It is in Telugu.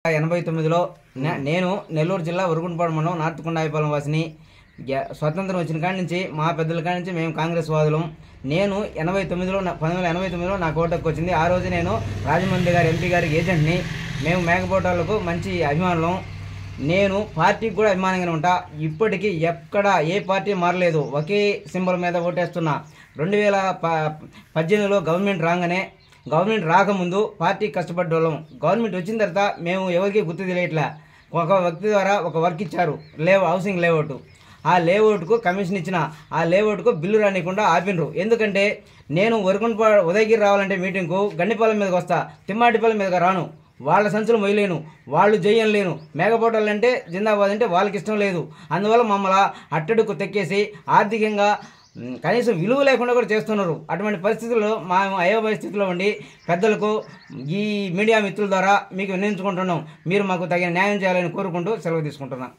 1989లో నేను నెల్లూరు జిల్లా ఉరుగుంటపాడు మండలం నార్త్ కొండాయిపాలెం వాసిని. స్వతంత్రం వచ్చిన కాడి నుంచి మా పెద్దల కాడి నుంచి మేము కాంగ్రెస్ వాదులం. నేను 1989లో నాకు ఓటకు వచ్చింది. ఆ రోజు నేను రాజమండ్రి గారి ఎంపీ గారికి ఏజెంట్ని. మేము మేకపోటాలకు మంచి అభిమానులం. నేను పార్టీకి కూడా అభిమానంగానే ఉంటా. ఇప్పటికీ ఎక్కడ ఏ పార్టీ మారలేదు, ఒకే సింబల్ మీద ఓటేస్తున్నా. 2018లో గవర్నమెంట్ రాకముందు పార్టీ కష్టపడ్డోళ్ళం. గవర్నమెంట్ వచ్చిన తర్వాత మేము ఎవరికి గుర్తు తెలియట్లే. ఒక వ్యక్తి ద్వారా ఒక వర్క్ ఇచ్చారు, హౌసింగ్ లేఅవుట్. ఆ లేఅవుట్కు కమిషన్ ఇచ్చిన, ఆ లేఅవుట్కు బిల్లు రానికుండా ఆపినరు. ఎందుకంటే నేను ఉదయగిరి రావాలంటే మీటింగ్కు గండిపాలెం మీదకి వస్తా, తిమ్మాటిపాలెం మీదకి రాను. వాళ్ళ సంచులు మొయ్యలేను, వాళ్ళు జయ్యలేను. మేకపోటాలు అంటే జిందాబాద్ అంటే వాళ్ళకి ఇష్టం లేదు. అందువల్ల మమ్మల్ని అట్టడుకు తెక్కేసి ఆర్థికంగా కనీసం విలువ లేకుండా కూడా చేస్తున్నారు. అటువంటి పరిస్థితుల్లో మేము అయోమయ స్థితిలో ఉండి పెద్దలకు ఈ మీడియా మిత్రుల ద్వారా మీకు విన్నవించుకుంటున్నాం. మీరు మాకు తగిన న్యాయం చేయాలని కోరుకుంటూ సెలవు తీసుకుంటున్నాం.